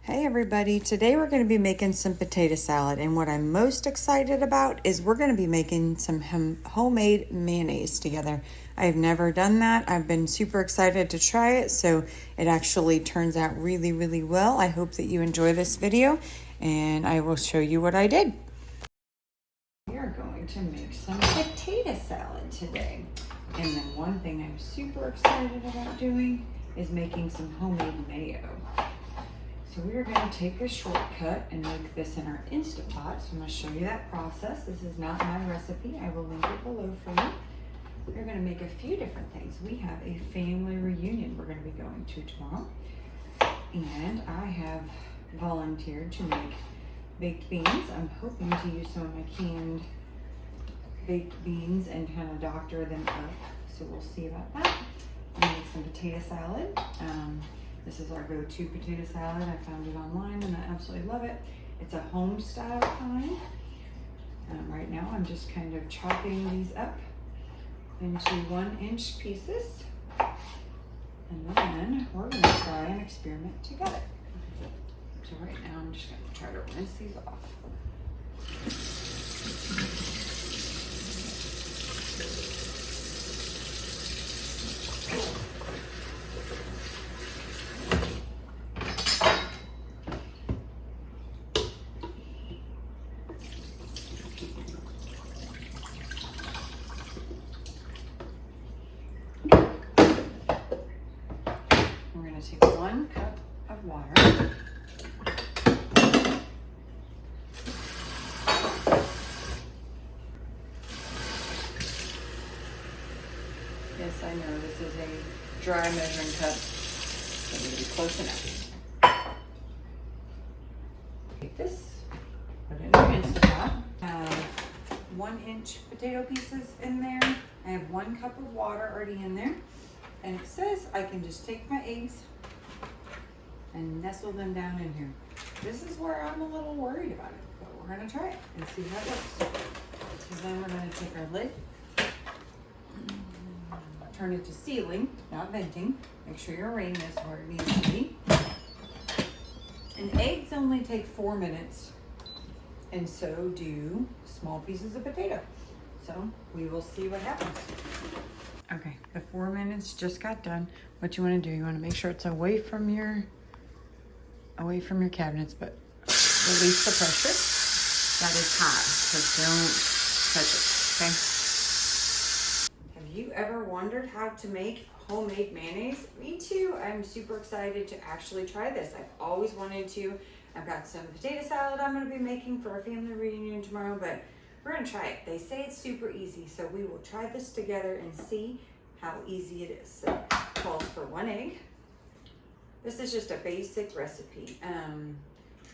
Hey everybody, today we're going to be making some potato salad, and what I'm most excited about is we're going to be making some homemade mayonnaise together. I've never done that. I've been super excited to try it, so it actually turns out really, really well. I hope that you enjoy this video, and I will show you what I did. We are going to make some potato salad today, and then one thing I'm super excited about doing is making some homemade mayo. So we are going to take a shortcut and make this in our Instant Pot. So I'm going to show you that process. This is not my recipe. I will link it below for you. We're going to make a few different things. We have a family reunion we're going to be going to tomorrow. And I have volunteered to make baked beans. I'm hoping to use some of my canned baked beans and kind of doctor them up. So we'll see about that. I'm going to make some potato salad. This is our go-to potato salad. I found it online and I absolutely love it. It's a home style kind. Right now I'm just kind of chopping these up into 1-inch pieces. And then we're gonna try and experiment together. So right now I'm just gonna try to rinse these off. Take 1 cup of water. Yes, I know this is a dry measuring cup, but it'll be close enough. Take this, put it in your Instant Pot. I have 1-inch potato pieces in there. I have 1 cup of water already in there. And it says I can just take my eggs and nestle them down in here. This is where I'm a little worried about it, but we're gonna try it and see how it works. So then we're gonna take our lid, turn it to sealing, not venting. Make sure your rain is where it needs to be. And eggs only take 4 minutes, and so do small pieces of potato. So we will see what happens. Okay, the 4 minutes just got done. What you wanna do, you wanna make sure it's away from your cabinets, but release the pressure. That is hot, so don't touch it, okay? Have you ever wondered how to make homemade mayonnaise? Me too. I'm super excited to actually try this. I've always wanted to. I've got some potato salad I'm gonna be making for our family reunion tomorrow, but we're gonna try it. They say it's super easy, so we will try this together and see how easy it is. So it calls for 1 egg. This is just a basic recipe.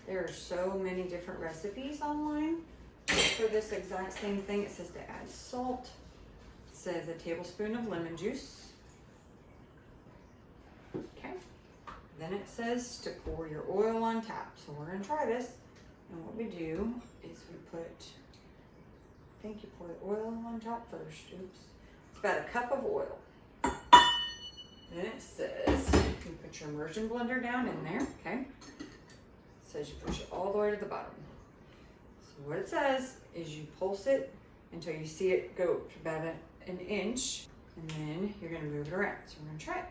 There are so many different recipes online for this exact same thing. It says to add salt. It says a tablespoon of lemon juice. Okay. Then it says to pour your oil on top. So we're gonna try this. And what we do is we put, I think you pour the oil on top first. Oops. It's about a cup of oil. Then it says you put your immersion blender down in there, okay? It says you push it all the way to the bottom. So what it says is you pulse it until you see it go to about an inch, and then you're gonna move it around. So we're gonna try it.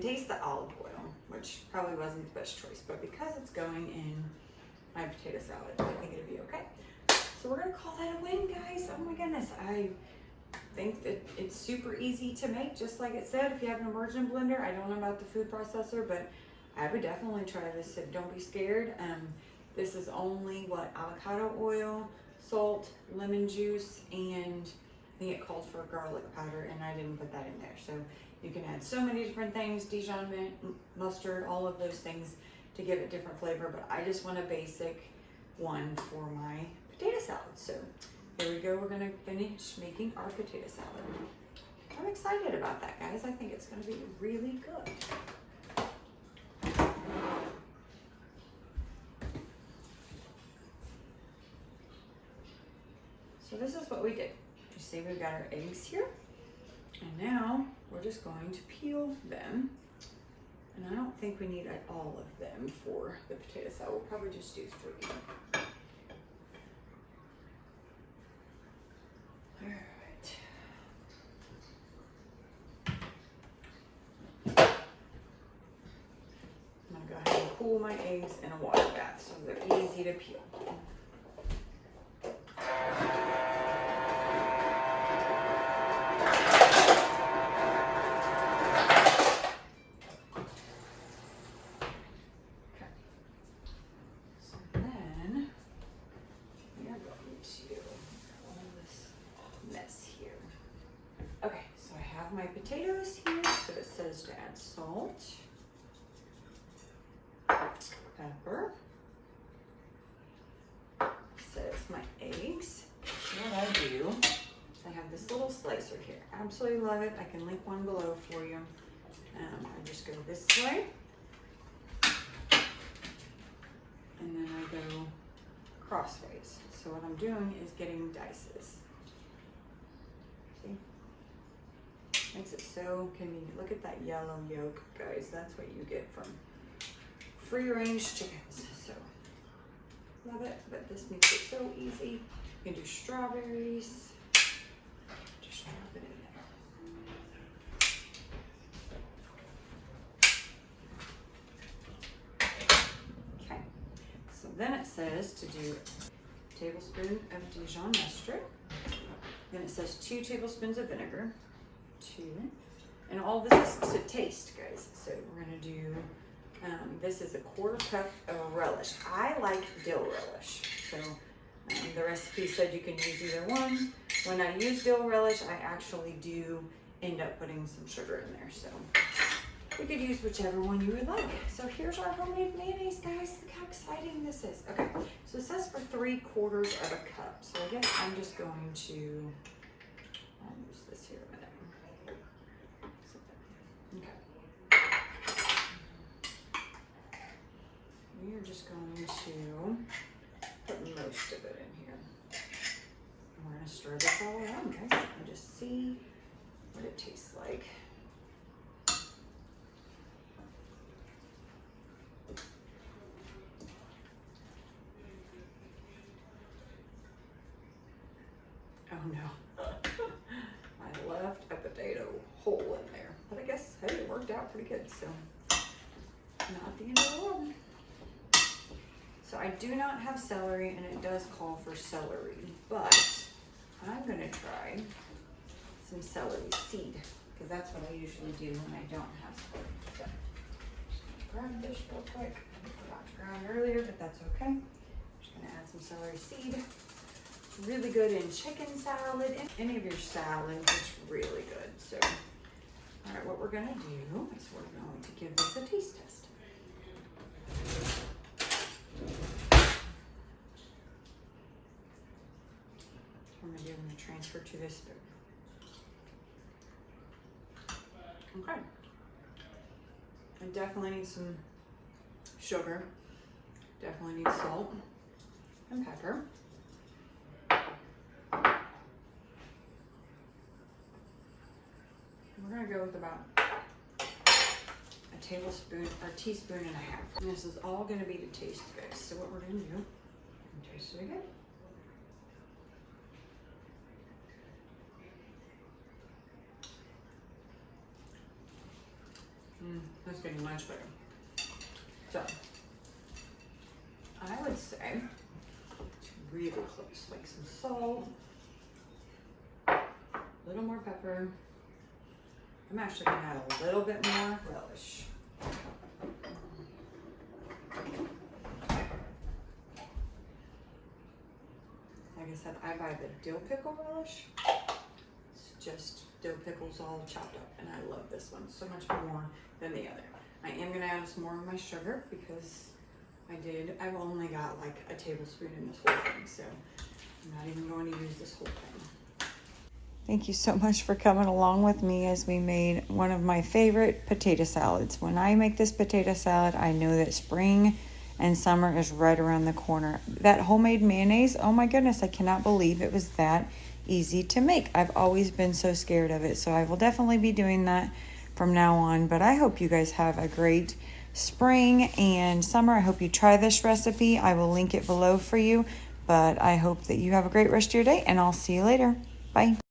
Taste the olive oil, which probably wasn't the best choice, but because it's going in my potato salad, I think it'll be okay. So we're gonna call that a win, guys. Oh my goodness, I think that it's super easy to make, just like it said. If you have an immersion blender, I don't know about the food processor, but I would definitely try this. So don't be scared. This is only avocado oil, salt, lemon juice, and I think it called for garlic powder, and I didn't put that in there. So you can add so many different things, Dijon mustard, all of those things to give it different flavor, but I just want a basic one for my potato salad. So here we go, we're gonna finish making our potato salad. I'm excited about that, guys. I think it's gonna be really good. So this is what we did. You see we've got our eggs here. And now we're just going to peel them. And I don't think we need all of them for the potato salad. We'll probably just do 3. All right. I'm gonna go ahead and cool my eggs in a water bath so they're easy to peel. My potatoes here, so it says to add salt, pepper, it says my eggs. What I do, I have this little slicer here. Absolutely love it. I can link one below for you. I just go this way, and then I go crossways. So what I'm doing is getting dices. See? Makes it so convenient. Look at that yellow yolk, guys. That's what you get from free-range chickens. So, love it, but this makes it so easy. You can do strawberries. Just drop it in there. Okay, so then it says to do a tablespoon of Dijon mustard. Then it says 2 tablespoons of vinegar. 2, and all this is to taste, guys. So we're gonna do, this is a 1/4 cup of relish. I like dill relish, so the recipe said you can use either one. When I use dill relish, I actually do end up putting some sugar in there, so you could use whichever one you would like. So here's our homemade mayonnaise, guys. Look how exciting this is. Okay, so it says for 3/4 of a cup, so I guess I'm just going to, I'll use this here a minute. Okay. We are just going to put most of it in here. And we're going to stir this all around, guys, and just see what it tastes like. Oh no. I left a potato whole in there. But I guess, hey, it worked out pretty good, so not the end of the world. So I do not have celery, and it does call for celery, but I'm gonna try some celery seed, because that's what I usually do when I don't have celery. So grab this real quick. I forgot to grab earlier, but that's okay. I'm just gonna add some celery seed. Really good in chicken salad, and any of your salads, it's really good. So, all right, what we're gonna do is we're going to give this a taste test. I'm gonna transfer to this spoon. Okay. I definitely need some sugar. Definitely need salt and pepper. We're gonna go with about a tablespoon or teaspoon and a half. And this is all gonna be the taste, guys. So what we're gonna do, taste it again. That's getting much better. So, I would say it's really close, like some salt, a little more pepper. I'm actually gonna add a little bit more relish. Like I said, I buy the dill pickle relish. It's just dill pickles all chopped up, and I love this one so much more than the other. I am gonna add some more of my sugar because I did. I've only got like a tablespoon in this whole thing, so I'm not even going to use this whole thing. Thank you so much for coming along with me as we made one of my favorite potato salads. When I make this potato salad, I know that spring and summer is right around the corner. That homemade mayonnaise, oh my goodness, I cannot believe it was that easy to make. I've always been so scared of it, so I will definitely be doing that from now on. But I hope you guys have a great spring and summer. I hope you try this recipe. I will link it below for you, but I hope that you have a great rest of your day, and I'll see you later. Bye.